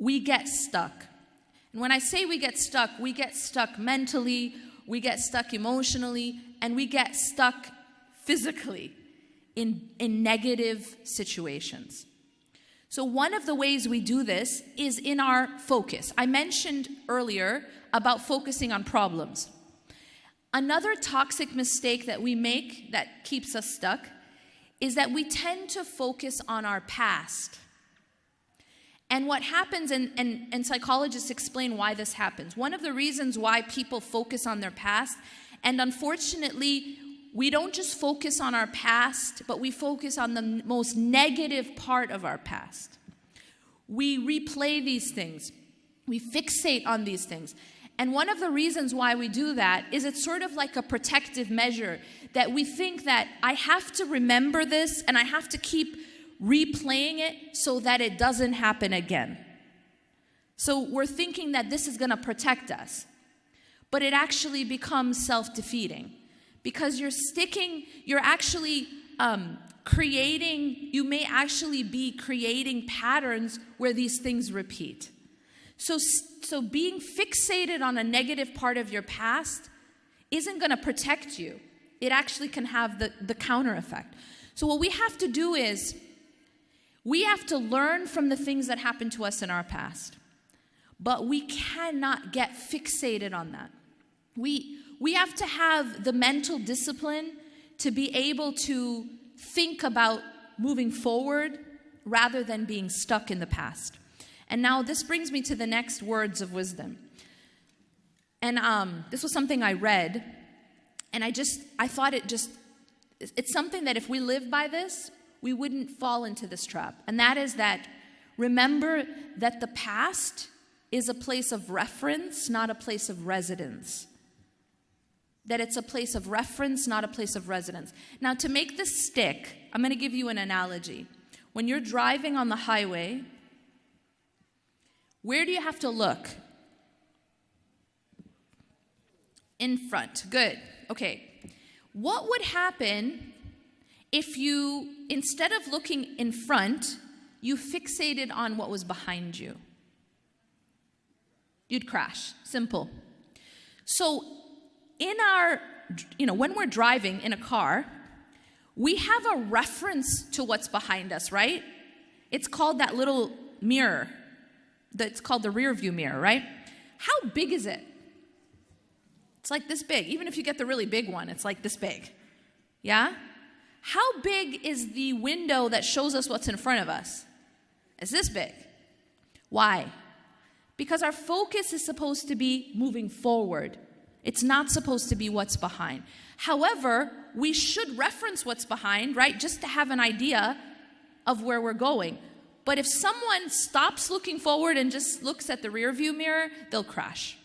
we get stuck. And when I say we get stuck mentally, we get stuck emotionally, and we get stuck physically in negative situations. So one of the ways we do this is in our focus. I mentioned earlier about focusing on problems. Another toxic mistake that we make that keeps us stuck is that we tend to focus on our past. And what happens, and psychologists explain why this happens. One of the reasons why people focus on their past, and unfortunately, we don't just focus on our past, but we focus on the most negative part of our past. We replay these things. We fixate on these things. And one of the reasons why we do that is it's sort of like a protective measure, that we think that I have to remember this and I have to keep replaying it so that it doesn't happen again. So we're thinking that this is going to protect us. But it actually becomes self-defeating. Because you may actually be creating patterns where these things repeat. So being fixated on a negative part of your past isn't going to protect you. It actually can have the counter effect. So what we have to do is, we have to learn from the things that happened to us in our past. But we cannot get fixated on that. We have to have the mental discipline to be able to think about moving forward rather than being stuck in the past. And now this brings me to the next words of wisdom. And this was something I read, and I thought it's something that if we live by this, we wouldn't fall into this trap. And that is that, remember that the past is a place of reference, not a place of residence. That it's a place of reference, not a place of residence. Now, to make this stick, I'm going to give you an analogy. When you're driving on the highway, where do you have to look? In front. Good. Okay. What would happen if you, instead of looking in front, you fixated on what was behind you? You'd crash. Simple. So, when we're driving in a car, we have a reference to what's behind us, right? It's called that little mirror. That's called the rear view mirror, right? How big is it? It's like this big. Even if you get the really big one, it's like this big. Yeah? How big is the window that shows us what's in front of us? It's this big. Why? Because our focus is supposed to be moving forward. It's not supposed to be what's behind. However, we should reference what's behind, right? Just to have an idea of where we're going. But if someone stops looking forward and just looks at the rear view mirror, they'll crash.